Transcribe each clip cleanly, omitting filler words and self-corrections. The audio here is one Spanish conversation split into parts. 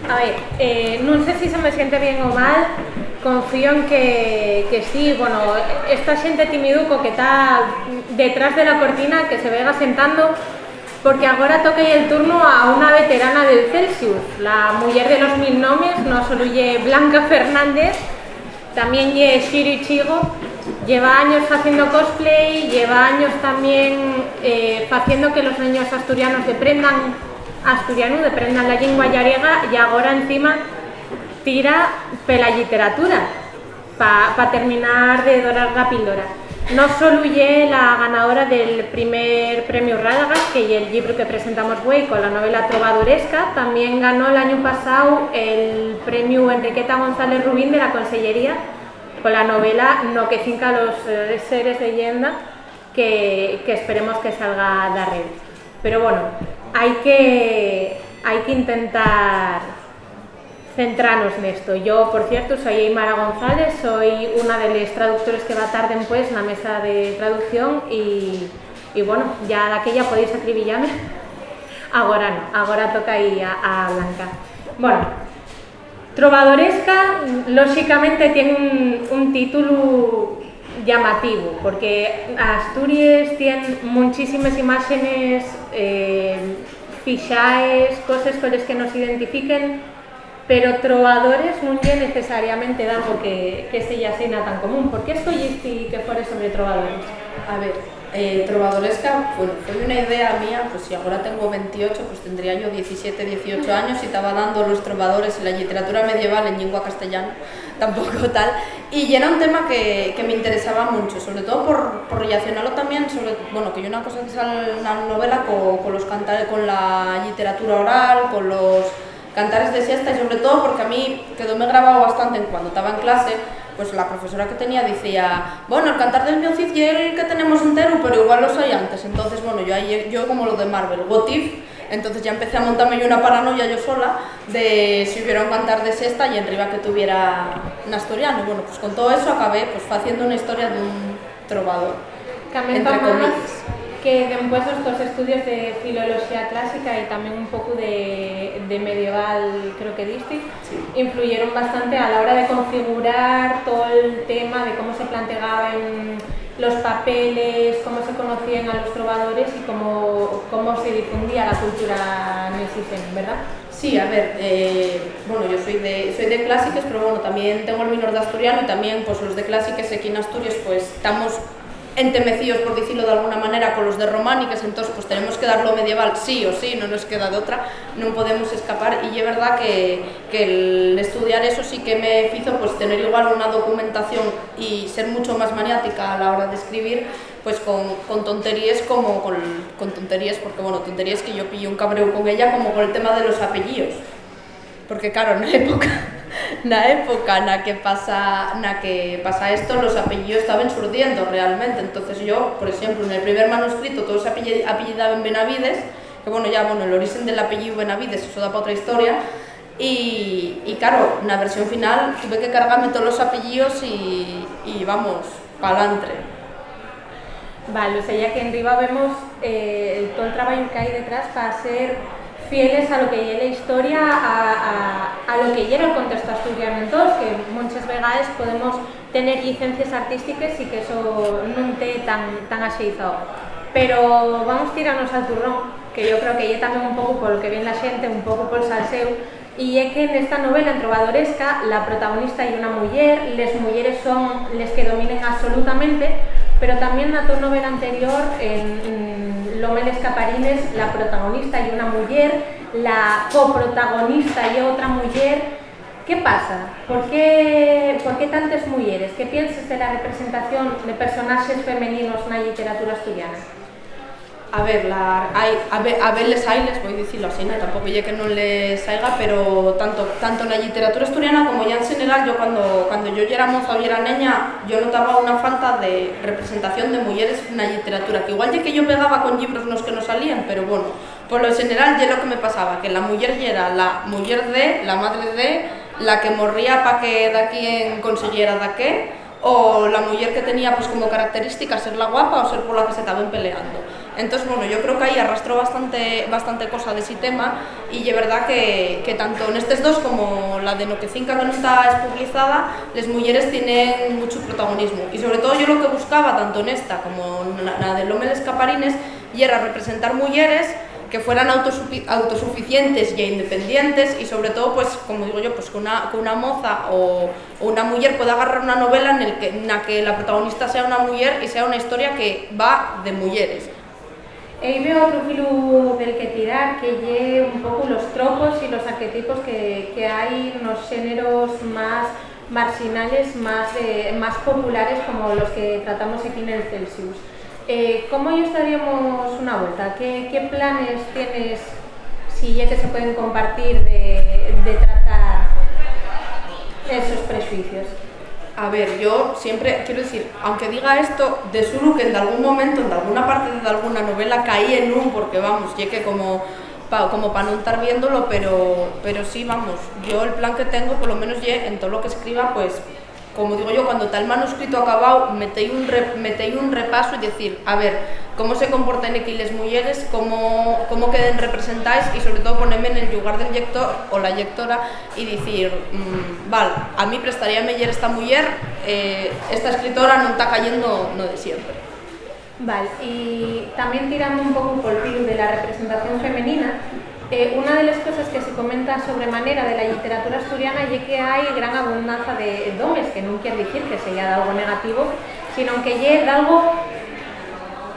A ver, non sei se se me siente bien ou mal, confío en que sí, bueno, esta xente timiduco que está detrás de la cortina, que se vega sentando, porque agora toca el turno a una veterana del Celsius, la muller de los mil nomes, no solo lle Blanca Fernández, también lle Shiri Chigo, lleva años haciendo cosplay, lleva años también haciendo que los niños asturianos deprendan la lengua gallega y ahora encima tira pela literatura para terminar de dorar la píldora. No solo lle la ganadora del primer premio Rádagas, que es el libro que presentamos hoy con la novela Trovadoresca, también ganó el año pasado el premio Enriqueta González Rubín de la Consellería con la novela No que cinca los seres de leyenda, que esperemos que salga de red. Pero bueno, hay que intentar centrarnos en esto. Yo, por cierto, soy Aymara González, soy una de las traductores que va tarde pues en la mesa de traducción y bueno, ya de aquella podéis acribillarme. Ahora no, ahora toca ir a Blanca. Bueno, Trovadoresca, lógicamente tiene un título llamativo, porque Asturias tiene muchísimas imágenes, fichaes, cosas con las que nos identifiquen, pero trovadores no es necesariamente algo que se llacina tan común. ¿Por qué escogiste que fuera sobre trovadores? A ver, Trovadoresca, bueno, fue una idea mía, pues si ahora tengo 28, pues tendría yo 17, 18 años y estaba dando los trovadores en la literatura medieval en lengua castellana, tampoco tal, y era un tema que me interesaba mucho, sobre todo por relacionarlo también, bueno, que yo una cosa que sale en la novela con los cantares, con la literatura oral, con los cantares de siesta y sobre todo porque a mí quedóme grabado bastante cuando estaba en clase. Pues la profesora que tenía decía, bueno, el cantar del Biocid y el que tenemos entero, pero igual los hay antes. Entonces, bueno, yo como lo de Marvel, what if, entonces ya empecé a montarme yo una paranoia yo sola de si hubiera un cantar de sexta y arriba que tuviera un asturiano. Y bueno, pues con todo eso acabé pues haciendo una historia de un trovador, entre comillas. Que después estos estudios de filología clásica y también un poco de medieval, creo que diste, sí, influyeron bastante a la hora de configurar todo el tema de cómo se planteaban los papeles, cómo se conocían a los trovadores y cómo se difundía la cultura mexicana, ¿verdad? Sí, a ver, bueno, yo soy de clásicas, pero bueno, también tengo el minor de asturiano y también pues los de clásicas aquí en Asturias pues estamos entemecidos, por decirlo de alguna manera, con los de románicas, entonces pues tenemos que dar lo medieval sí o sí, no nos queda de otra, no podemos escapar y es verdad que el estudiar eso sí que me hizo pues tener igual una documentación y ser mucho más maniática a la hora de escribir, pues con tonterías como con tonterías, porque bueno, tonterías que yo pillé un cabreo con ella como con el tema de los apellidos, porque claro, en la época en la que pasa esto, los apellidos estaban surdiendo realmente. Entonces yo, por ejemplo, en el primer manuscrito todos apellidaban Benavides, que bueno, ya bueno, el origen del apellido Benavides, eso da para otra historia, y claro, en la versión final tuve que cargarme todos los apellidos y vamos, pa'lantre. Vale, o sea, ya que en arriba vemos todo el trabajo que hay detrás para ser fieles a lo que lleva la historia, a lo que lleva el contexto asturiano. Entonces, que muchas veces podemos tener licencias artísticas y que eso no esté tan aseizado. Pero vamos a tirarnos al turrón, que yo creo que ya también un poco por lo que viene la gente, un poco por el salseo, y es que en esta novela, en Trovadoresca, la protagonista y una mujer, las mujeres son las que dominen absolutamente, pero también en la novela anterior, en Lomeles Caparines, la protagonista y una mujer, la coprotagonista y otra mujer. ¿Qué pasa? ¿Por qué tantas mujeres? ¿Qué piensas de la representación de personajes femeninos en la literatura asturiana? A ver, a verles hayles, voy a decirlo así, ¿no? Tampoco ya que no les salga, pero tanto en la literatura asturiana como ya en general, yo cuando yo era moza o era niña, yo notaba una falta de representación de mujeres en la literatura, que igual ya que yo pegaba con libros los que no salían, pero bueno, por lo general ya lo que me pasaba, que la mujer ya era la mujer de, la madre de, la que morría para que de quien consiguiera de qué, o la mujer que tenía pues como característica ser la guapa o ser por la que se estaban peleando. Entonces, bueno, yo creo que ahí arrastró bastante cosa de ese tema y es verdad que tanto en estos dos como la de No que Cinca que no está publicada, las mujeres tienen mucho protagonismo y sobre todo yo lo que buscaba tanto en esta como en la de L'Home les Caparines y era representar mujeres que fueran autosuficientes e independientes y sobre todo, pues, como digo yo, pues que una moza o una mujer pueda agarrar una novela en la que la protagonista sea una mujer y sea una historia que va de mujeres. Ahí veo otro filo del que tirar, que lleve un poco los tropos y los arquetipos que hay en los géneros más marginales, más populares, como los que tratamos aquí en el Celsius. ¿Cómo ellos daríamos una vuelta? ¿Qué planes tienes, si ya que se pueden compartir, de tratar esos prejuicios? A ver, yo siempre quiero decir, aunque diga esto, de seguro que en algún momento, en alguna parte de alguna novela caí en porque vamos, llegué como para no estar viéndolo, pero sí, vamos, yo el plan que tengo, por lo menos en todo lo que escriba, pues, como digo yo, cuando está el manuscrito acabado, metéis un repaso y decir, a ver, cómo se comportan aquí las mujeres, cómo queden representadas y sobre todo ponerme en el lugar del lector o la lectora y decir, vale, a mí prestaría mejor esta mujer, esta escritora no está cayendo no de siempre. Vale, y también tirando un poco por el filo de la representación femenina, una de las cosas que se comenta sobremanera de la literatura asturiana es que hay gran abundancia de hombres, que no quiere decir que sea algo negativo, sino que es algo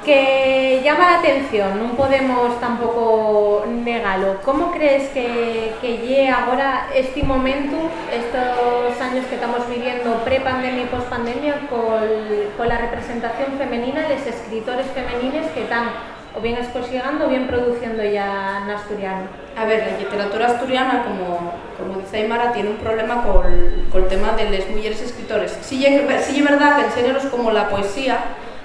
que llama la atención, no podemos tampoco negarlo. ¿Cómo crees que llegue ahora este momento, estos años que estamos viviendo pre-pandemia y post-pandemia, con la representación femenina, los escritores femeninos que están o bien llegando o bien produciendo ya en asturiano? A ver, la literatura asturiana, como dice Aymara, tiene un problema con el tema de las mujeres escritores. Sí es verdad que en géneros como la poesía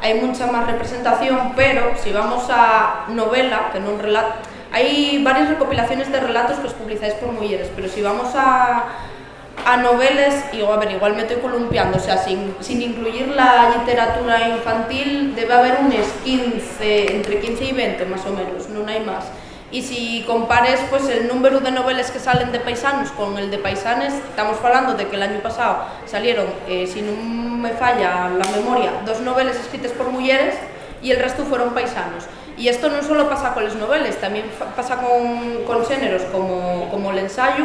hay mucha más representación, pero si vamos a novela, que no un relato, hay varias recopilaciones de relatos que os publicáis por mujeres, pero si vamos a novelas, igual me estoy columpiando, o sea, sin incluir la literatura infantil, debe haber unos 15, entre 15 y 20 más o menos, no hay más. Y si compares pues, el número de novelas que salen de paisanos con el de paisanes, estamos hablando de que el año pasado salieron, si no me falla la memoria, 2 novelas escritas por mujeres y el resto fueron paisanos. Y esto no solo pasa con las novelas, también pasa con géneros como el ensayo.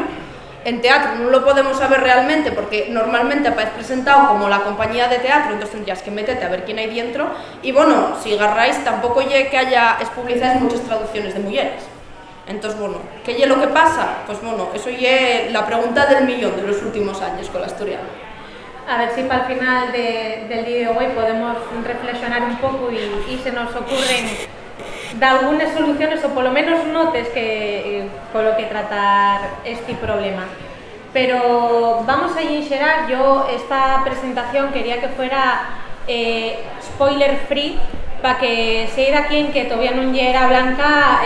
En teatro no lo podemos saber realmente porque normalmente aparece presentado como la compañía de teatro, entonces tendrías que meterte a ver quién hay dentro. Y bueno, si agarráis, tampoco llegue que haya publicadas muchas traducciones de mujeres. Entonces, bueno, ¿qué es lo que pasa? Pues bueno, eso es la pregunta del millón de los últimos años con la asturiana. A ver si para el final del día de hoy podemos reflexionar un poco y se nos ocurren de algunas soluciones o por lo menos notes con lo que tratar este problema. Pero vamos a iniciar. Yo esta presentación quería que fuera spoiler free, para que se da quien que todavía no era blanca,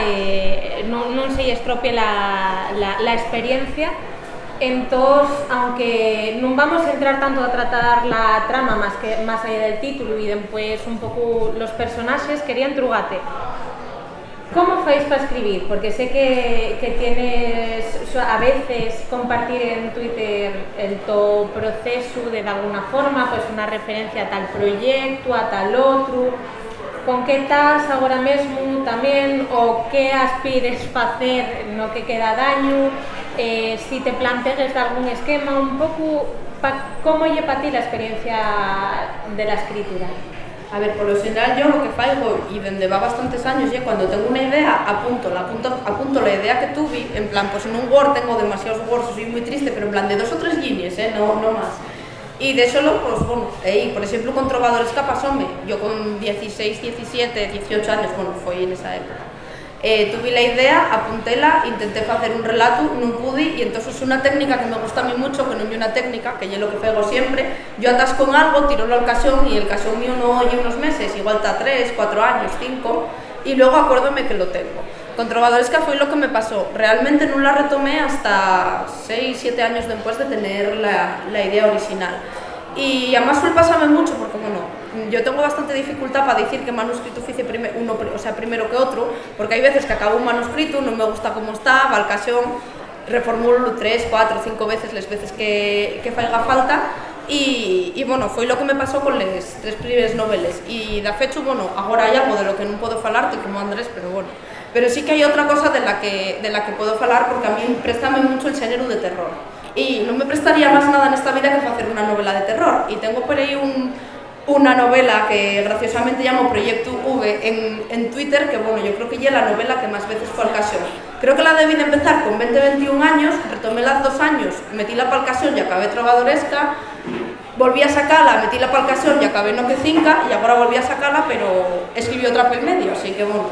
no se estropie la experiencia. Entonces, aunque no vamos a entrar tanto a tratar la trama más allá del título y después un poco los personajes, quería entrugarte. ¿Cómo fáis para escribir? Porque sé que tienes a veces compartir en Twitter el tu proceso de alguna forma, pues una referencia a tal proyecto, a tal otro. ¿Con qué estás ahora mismo también o qué aspires para hacer, no que queda daño? Si te plantees algún esquema un poco, ¿cómo lleva para ti la experiencia de la escritura? A ver, por lo general yo lo que hago, y donde va bastantes años, ya cuando tengo una idea, apunto la idea que tuve, en plan, pues en un Word tengo demasiados Words, soy muy triste, pero en plan de 2 o 3 líneas, no más. Y de eso, pues bueno, por ejemplo, con Trovadores que pasóme, yo con 16, 17, 18 años, bueno, fue en esa época. Tuve la idea, apuntéla, intenté hacer un relato, no pude, y entonces es una técnica que me gusta a mí mucho, que no es una técnica, que es lo que hago siempre. Yo atasco con algo, tiro la ocasión, y el ocasión mío no oye unos meses, igual está 3, 4 años, 5, y luego acuérdome que lo tengo. Con Trovadores que fue lo que me pasó, realmente no la retomé hasta 6, 7 años después de tener la idea original. y además suele pasarme mucho porque, bueno, yo tengo bastante dificultad para decir qué manuscrito fice primero que otro, porque hay veces que acabo un manuscrito, non me gusta como está, va al casón, reformulo 3, 4, 5 veces las veces que faiga falta, e bueno, foi lo que me pasou con les 3 primeiras novelas, e da fecho, bueno, agora hai algo de lo que non podo falarte como Andrés, pero bueno, pero sí que hai outra cosa de la que podo falar, porque a mí préstame mucho el xénero de terror, e non me prestaría máis nada nesta vida que facer unha novela de terror, e tengo por aí una novela que graciosamente llamo Proyecto V en Twitter, que bueno, yo creo que ya es la novela que más veces fue al casón. Creo que la debí de empezar con 20-21 años, retomé las 2 años, metí la pa'l casón y acabé Trovadoresca, volví a sacarla, metí la pa'l casón y acabé No que Cinca, y ahora volví a sacarla, pero escribí otra pel medio, así que bueno,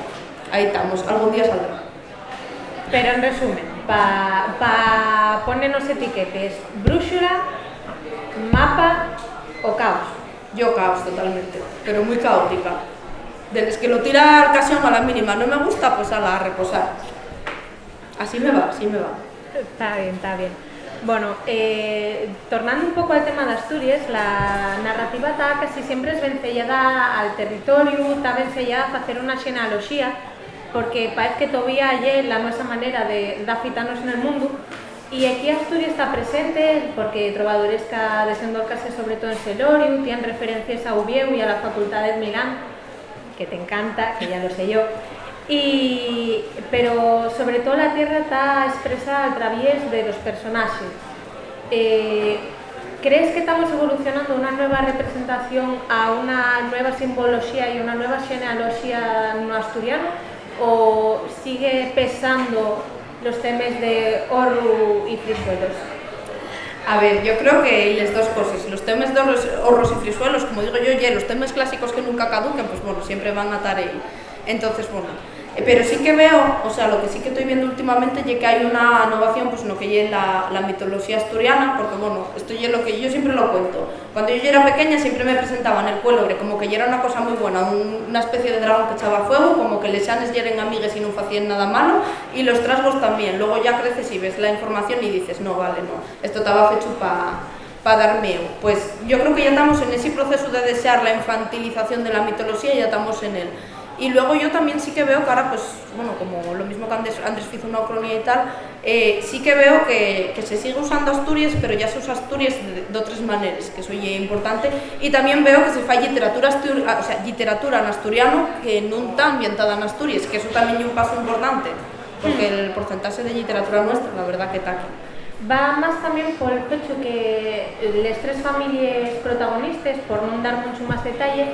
ahí estamos, algún día saldrá. Pero en resumen, ponernos etiquetes, brúxula, mapa o caos. Yo caos totalmente, pero muy caótica. Desde que lo tira al casón a la mínima no me gusta, pues a reposar. Así me va, así me va. Está bien, está bien. Bueno, tornando un pouco ao tema de Asturias, la narrativa está casi sempre es vencellada al territorio, está vencellada a facer unha xenealoxía, porque parece que todavía hai la nosa maneira de afitanos en el mundo. Y aquí Asturias está presente porque Trovadoresca desendolcase sobre todo en Selorio, tienen referencias a Ubieu y a la Facultad de Milán, que te encanta, que ya lo sé yo, pero sobre todo la tierra está expresada a través de los personajes. ¿Crees que estamos evolucionando una nueva representación a una nueva simbología y una nueva genealogía no asturiano? ¿O sigue pesando los temas de horro y frisuelos? A ver, yo creo que las dos cosas, los temas de horros y frisuelos, como digo yo, los temas clásicos que nunca caduquen, pues bueno, siempre van a estar ahí. Entonces, bueno, pero sí que veo, o sea, lo que sí que estoy viendo últimamente es que hay una innovación, pues no que es la mitología asturiana, porque bueno, esto es lo que yo siempre lo cuento. Cuando yo era pequeña siempre me presentaban el cuélobre como que era una cosa muy buena, una especie de dragón que echaba fuego, como que les xanes eran amigues y no hacían nada malo, y los trasgos también. Luego ya creces y ves la información y dices, no, vale, no, esto estaba hecho para dar miedo. Pues yo creo que ya estamos en ese proceso de desear la infantilización de la mitología, ya estamos en él. Y luego yo también sí que veo que ahora, pues, bueno, como lo mismo que Andrés hizo una cronía y tal, sí que veo que se sigue usando Asturias, pero ya se usa Asturias de otras maneras, que eso ya es importante. Y también veo que se fa literatura en asturiano que no está ambientada en Asturias, que eso también es un paso importante, porque el porcentaje de literatura nuestra, la verdad que está aquí. Va más también por el hecho que las 3 familias protagonistas, por no dar mucho más detalle,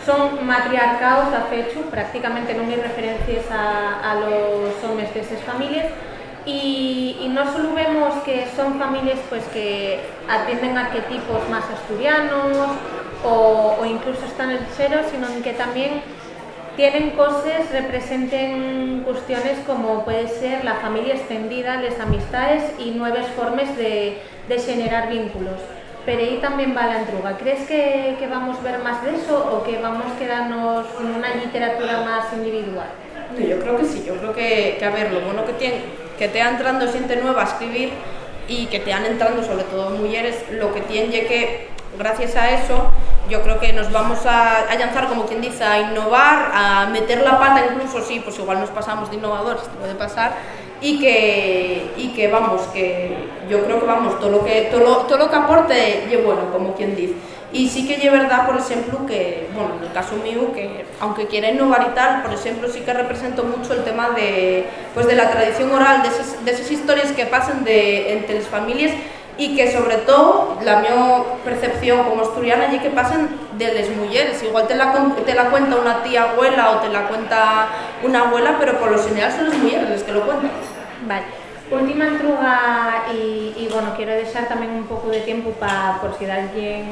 son matriarcados a fecho, prácticamente non hai referencias a los hombres de esas familias, y no solo vemos que son familias pues que atienden arquetipos más asturianos o incluso están en cero, sino que también tienen cosas, representen cuestiones como puede ser la familia extendida, las amistades y nuevas formas de generar vínculos. Pero ahí también va la entruga. ¿Crees que vamos a ver más de eso o que vamos a quedarnos en una literatura más individual? Yo creo que sí, yo creo que a ver, lo bueno que te entrando gente nueva a escribir y que te han entrando sobre todo mujeres, lo que tiene que, gracias a eso, yo creo que nos vamos a lanzar, como quien dice, a innovar, a meter la pata incluso, sí, pues igual nos pasamos de innovadores, puede pasar, y que vamos, que yo creo que vamos, todo lo que aporte es bueno, como quien dice. Y sí que es verdad, por ejemplo, que, bueno, en el caso mío, que aunque quiera innovar y tal, por ejemplo, sí que represento mucho el tema de la tradición oral, de esas historias que pasan entre las familias, y que sobre todo la mi percepción como asturiana es que pasan de las mujeres. Igual te la cuenta una tía abuela o te la cuenta una abuela, pero por lo general son las mujeres las que lo cuentan. Vale. Última entruga y bueno, quiero dejar también un poco de tiempo por si alguien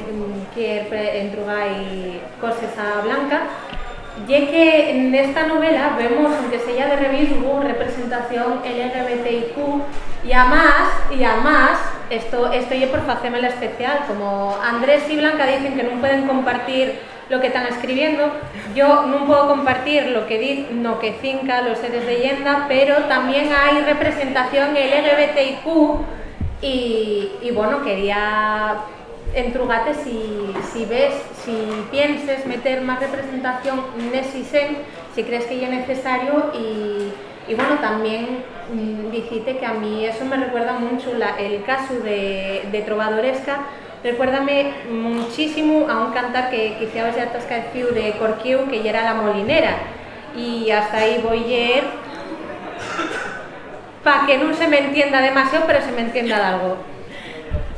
quiere entrugar y cosas a Blanca. Ya que en esta novela vemos, aunque sea de revisgo, representación LGBTIQ y además esto es por hacérmela especial, como Andrés y Blanca dicen que no pueden compartir lo que están escribiendo, yo no puedo compartir lo que dice No que Cinca, los seres de leyenda, pero también hay representación LGBTIQ y bueno, quería entrugate si pienses meter más representación nesi sen, si crees que ya es necesario y bueno, también dijiste que a mí eso me recuerda mucho el caso de Trovadoresca, recuérdame muchísimo a un cantar que hiciabas ya tascadecido de Corquiu, que ya era La Molinera, y hasta ahí voy a ir para que no se me entienda demasiado, pero se me entienda de algo.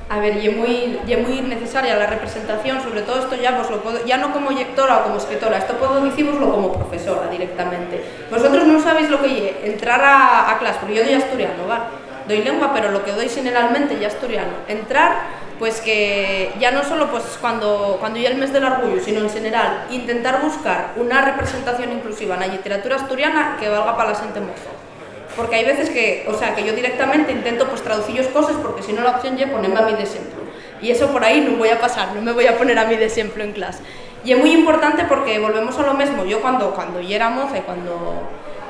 A ver, y es muy necesaria la representación, sobre todo esto ya vos lo puedo, ya no como lectora o como escritora, esto puedo deciroslo como profesora directamente. Vosotros no sabéis lo que es entrar a clase, porque yo doy asturiano, ¿vale? Doy lengua, pero lo que doy generalmente ya asturiano. Entrar, pues que ya no solo pues cuando ya el mes del orgullo, sino en general, intentar buscar una representación inclusiva en la literatura asturiana que valga para la gente moza. Porque hay veces que, o sea, que yo directamente intento pues traducillos cosas porque si no la opción es ponerme a mí de ejemplo. Y eso por ahí no voy a pasar, no me voy a poner a mí de ejemplo en clase. Y es muy importante porque volvemos a lo mismo. Yo cuando yo era moza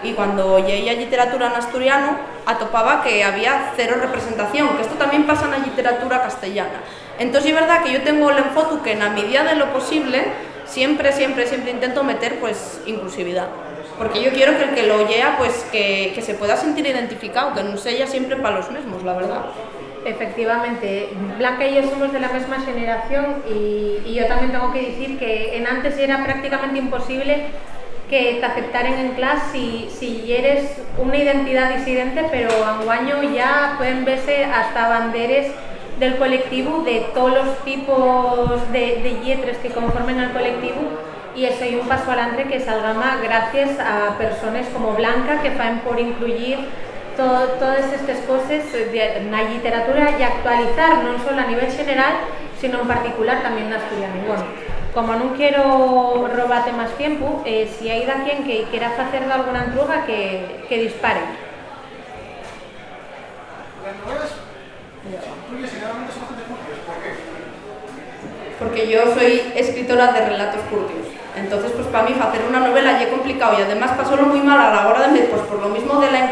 y cuando llegué a literatura en asturiano, atopaba que había cero representación, que esto también pasa en la literatura castellana. Entonces es verdad que yo tengo el enfoque que en la medida de lo posible siempre intento meter pues inclusividad. Porque yo quiero que el que lo lea, pues que se pueda sentir identificado, que no sea siempre para los mismos, la verdad. Efectivamente, Blanca y yo somos de la misma generación y yo también tengo que decir que en antes era prácticamente imposible que te aceptaran en clase si eres una identidad disidente, pero anguaño ya pueden verse hasta banderas del colectivo de todos los tipos de lletres que conformen al colectivo. Y eso es un paso adelante que salgama gracias a personas como Blanca que fan por incluir todas estas cosas en la literatura y actualizar, no solo a nivel general, sino en particular también en asturiano. Bueno, como no quiero robarte más tiempo, si hay alguien que quiera hacer alguna entruga, que dispare. Las novelas tuyas generalmente son bastante curtias, ¿por qué? Porque yo soy escritora de relatos curtios. Entonces, pues para mí hacer una novela ya es complicado y además pasólo muy mal a la hora de meter, pues por lo mismo de la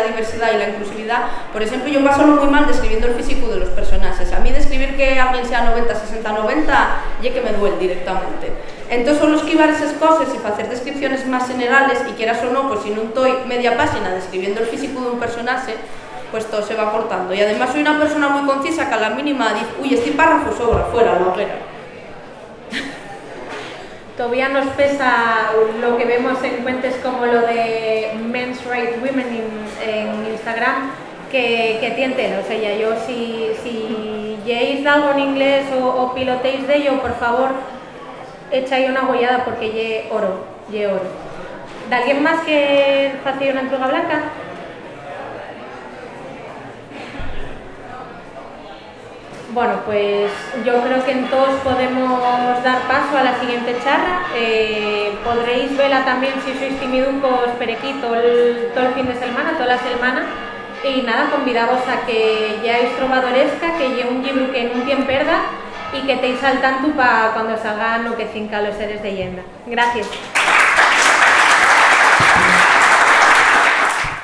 diversidad y la inclusividad. Por ejemplo, yo pasólo muy mal describiendo el físico de los personajes. A mí describir que alguien sea 90, 60, 90, ya que me duele directamente. Entonces, solo esquivar esas cosas y hacer descripciones más generales y quieras o no, pues si no estoy media página describiendo el físico de un personaje, pues todo se va cortando. Y además soy una persona muy concisa que a la mínima dice, uy, este párrafo sobra, fuera, la hoguera. Todavía nos pesa lo que vemos en cuentas como lo de Men's Right Women en Instagram, que tienten, o sea, ya yo si lleéis algo en inglés o pilotéis de ello, por favor, echáis una gollada porque lle oro. ¿De alguien más que hacía una entrega blanca? Bueno, pues yo creo que en todos podemos dar paso a la siguiente charla. Podréis verla también si sois timiducos per aquí todo el fin de semana, toda la semana. Y nada, convidaos a que lleáis Trovadoresca, que lleve un libro que no tiene perda y que teis al tanto para cuando salgan o que cinca los seres de leyenda. Gracias.